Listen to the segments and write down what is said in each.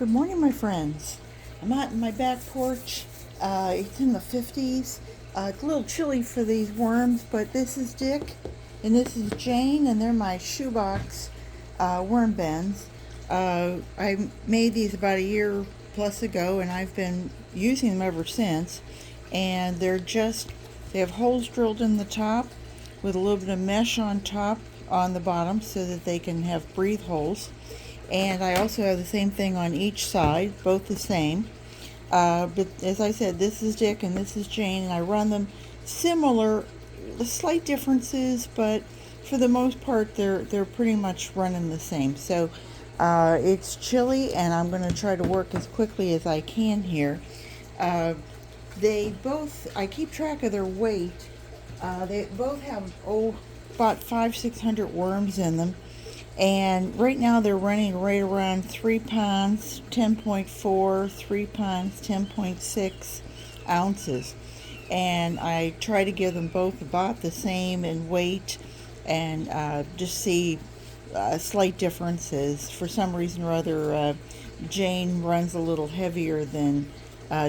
Good morning, my friends. I'm out in my back porch. It's in the 50s. It's a little chilly for these worms, but this is Dick and this is Jane, and they're my shoebox worm bins. I made these about a year plus ago, and I've been using them ever since. And they have holes drilled in the top with a little bit of mesh on top on the bottom so that they can have breathe holes. And I also have the same thing on each side, both the same. But as I said, this is Dick and this is Jane, and I run them similar, slight differences, but for the most part, they're pretty much running the same. So it's chilly, and I'm going to try to work as quickly as I can here. I keep track of their weight. They both have about 500-600 worms in them. And right now they're running right around 3 pounds, 10.4, 3 pounds, 10.6 ounces. And I try to give them both about the same in weight, and just see slight differences. For some reason or other, Jane runs a little heavier than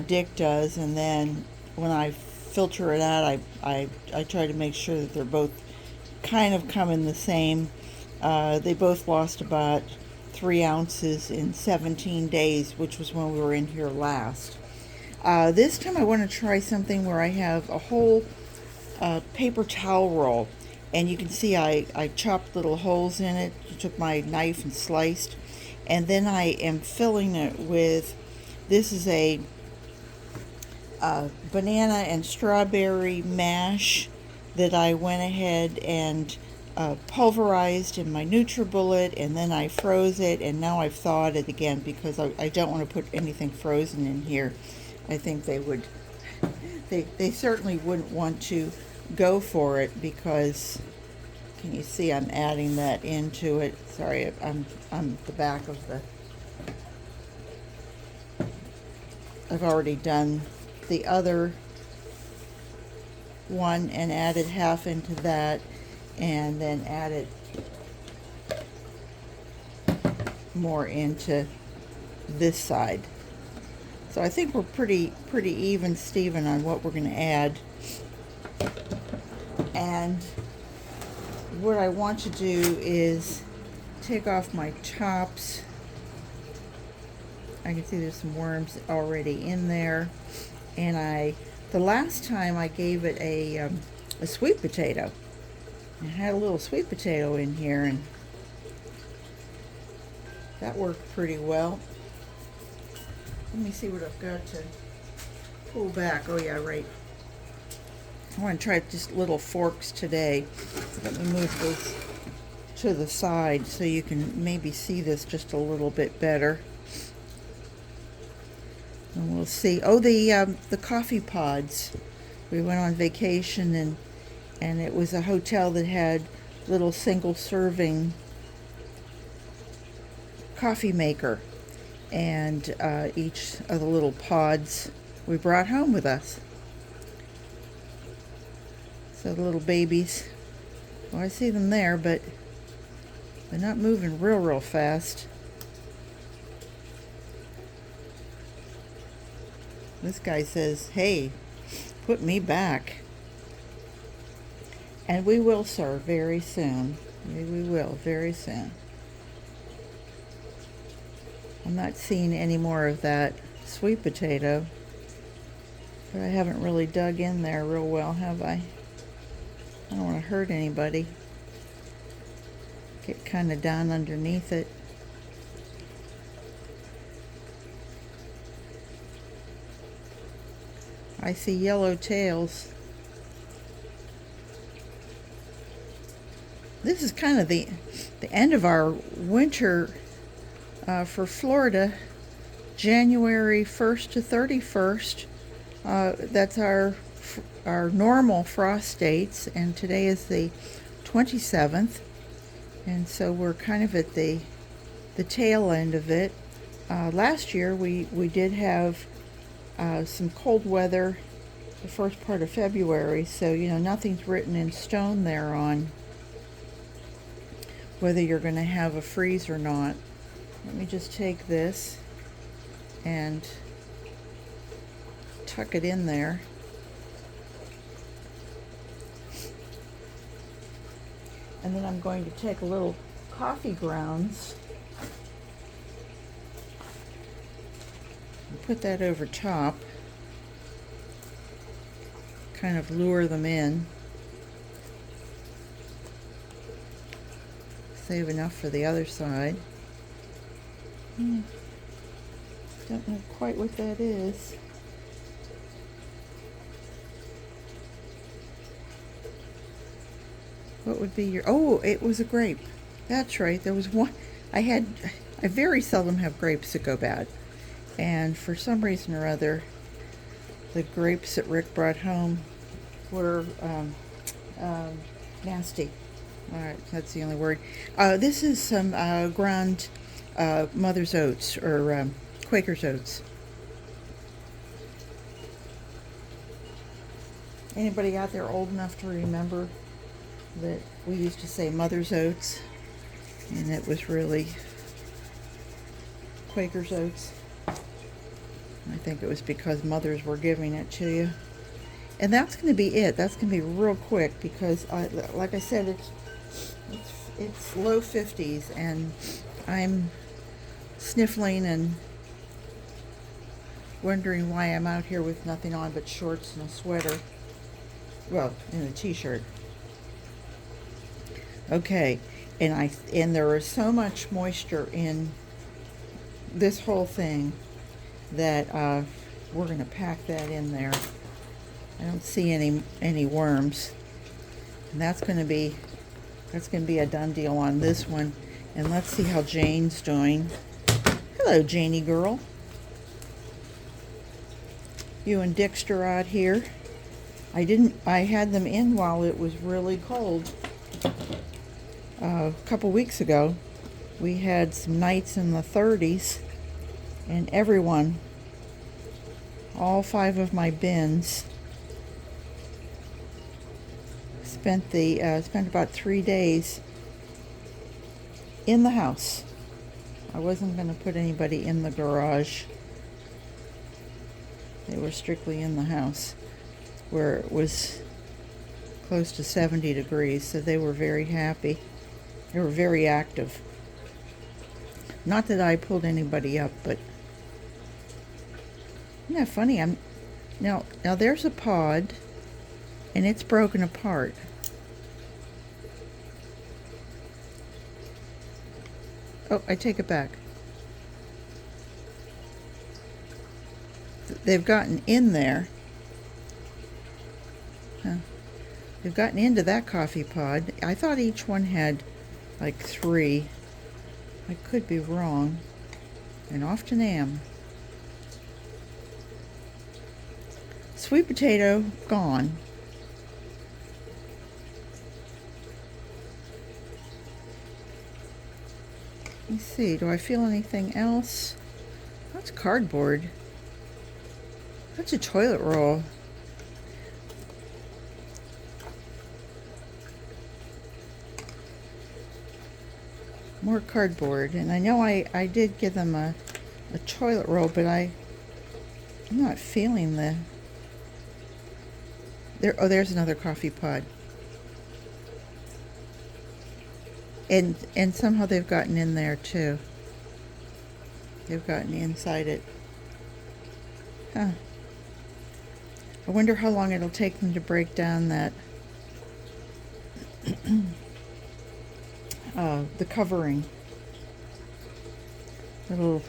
Dick does, and then when I filter it out, I try to make sure that they're both kind of coming the same. They both lost about 3 ounces in 17 days, which was when we were in here last. This time I want to try something where I have a whole paper towel roll, and you can see I chopped little holes in it, took my knife and sliced, and then I am filling it with, this is a banana and strawberry mash that I went ahead and pulverized in my NutriBullet, and then I froze it, and now I've thawed it again because I don't want to put anything frozen in here. I think they certainly wouldn't want to go for it, because can you see I'm adding that into it? Sorry, I'm the back of the, I've already done the other one and added half into that, and then added more into this side. So I think we're pretty even Steven on what we're going to add. And what I want to do is take off my tops. I can see there's some worms already in there, and the last time I gave it a sweet potato. I had a little sweet potato in here, and that worked pretty well. Let me see what I've got to pull back. Oh yeah, right. I want to try just little forks today. Let me move this to the side so you can maybe see this just a little bit better. And we'll see. Oh, the coffee pods. We went on vacation, and it was a hotel that had little single serving coffee maker, and each of the little pods we brought home with us. So the little babies, well, I see them there, but they're not moving real fast. This guy says, "Hey, put me back." And we will, sir, very soon. We will, very soon. I'm not seeing any more of that sweet potato, but I haven't really dug in there real well, have I? I don't want to hurt anybody. Get kind of down underneath it. I see yellow tails. This is kind of the end of our winter for Florida, January 1st to 31st. That's our normal frost dates, and today is the 27th, and so we're kind of at the tail end of it. Last year we did have some cold weather the first part of February, so nothing's written in stone there on whether you're going to have a freeze or not. Let me just take this and tuck it in there. And then I'm going to take a little coffee grounds and put that over top, kind of lure them in. Save enough for the other side. Don't know quite what that is. What would be your... Oh, it was a grape. That's right. There was one. I very seldom have grapes that go bad. And for some reason or other, the grapes that Rick brought home were nasty. All right, that's the only word. This is some ground Mother's Oats, or Quaker's Oats. Anybody out there old enough to remember that we used to say Mother's Oats, and it was really Quaker's Oats? I think it was because mothers were giving it to you. And that's going to be it. That's going to be real quick because, like I said, it's low 50s, and I'm sniffling and wondering why I'm out here with nothing on but shorts and a sweater. Well, and a t-shirt. Okay, and there is so much moisture in this whole thing that we're going to pack that in there. I don't see any worms, and that's going to be a done deal on this one. And let's see how Jane's doing. Hello, Janie girl. You and Dexter out here. I had them in while it was really cold. A couple weeks ago, we had some nights in the 30s, and everyone, all 5 of my bins, spent about 3 days in the house. I wasn't going to put anybody in the garage. They were strictly in the house, where it was close to 70 degrees, so they were very happy. They were very active. Not that I pulled anybody up, but isn't that funny? Now there's a pod, and it's broken apart. Oh, I take it back. They've gotten in there. Huh. They've gotten into that coffee pod. I thought each one had like 3. I could be wrong, and often am. Sweet potato, gone. Let's see, do I feel anything else? That's cardboard. That's a toilet roll. More cardboard. And I know I did give them a toilet roll, but I'm not feeling the... there's another coffee pod. And somehow they've gotten in there too. They've gotten inside it. Huh. I wonder how long it'll take them to break down that the covering. Little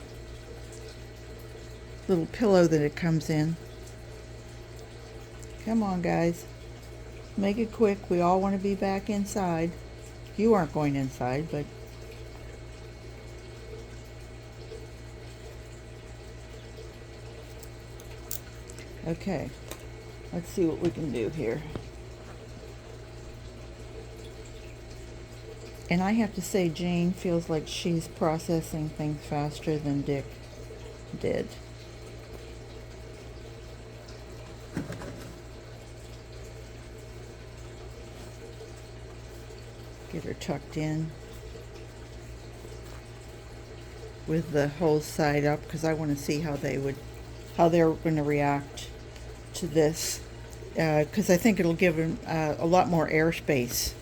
pillow that it comes in. Come on, guys. Make it quick. We all want to be back inside. You aren't going inside, but okay. Let's see what we can do here. And I have to say, Jane feels like she's processing things faster than Dick did. Get her tucked in. with the whole side up because I want to see how they're going to react to this, because I think it'll give them a lot more airspace.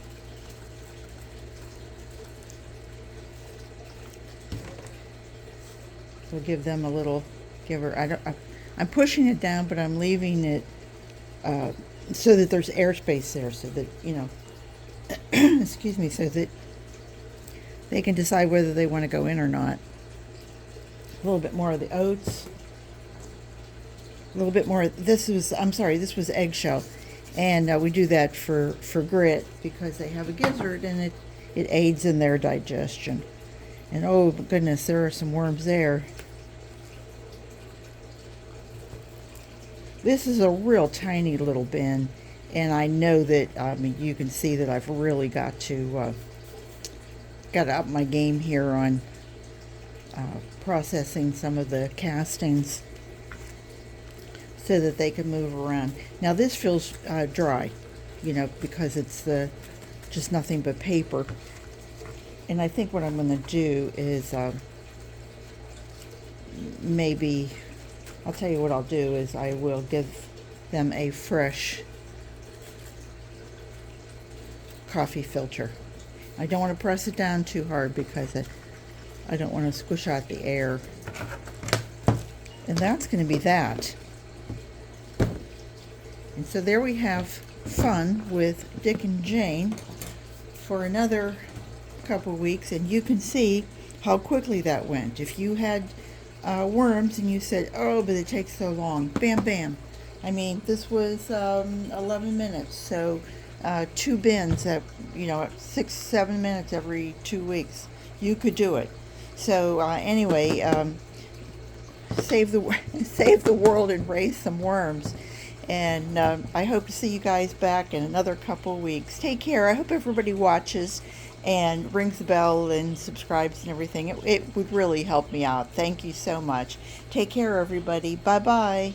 We'll give them a little I'm pushing it down, but I'm leaving it so that there's airspace there, so that, you know, excuse me, so that they can decide whether they want to go in or not. A little bit more of the oats. A little bit more. This was eggshell, and we do that for grit because they have a gizzard and it aids in their digestion. And oh goodness, there are some worms there. This is a real tiny little bin, and I know that, I mean, you can see that I've really got to up my game here on processing some of the castings so that they can move around. Now this feels dry, you know, because it's just nothing but paper. And I think what I'm going to do is maybe, I'll tell you what I'll do is I will give them a fresh coffee filter. I don't want to press it down too hard because I don't want to squish out the air. And that's going to be that. And so there we have fun with Dick and Jane for another couple weeks, and you can see how quickly that went. If you had worms and you said, oh, but it takes so long, bam bam. I mean, this was 11 minutes, so 2 bins at, you know, 6-7 minutes every 2 weeks. You could do it. So anyway, save the world and raise some worms. And I hope to see you guys back in another couple of weeks. Take care. I hope everybody watches and rings the bell and subscribes and everything. It would really help me out. Thank you so much. Take care, everybody. Bye-bye.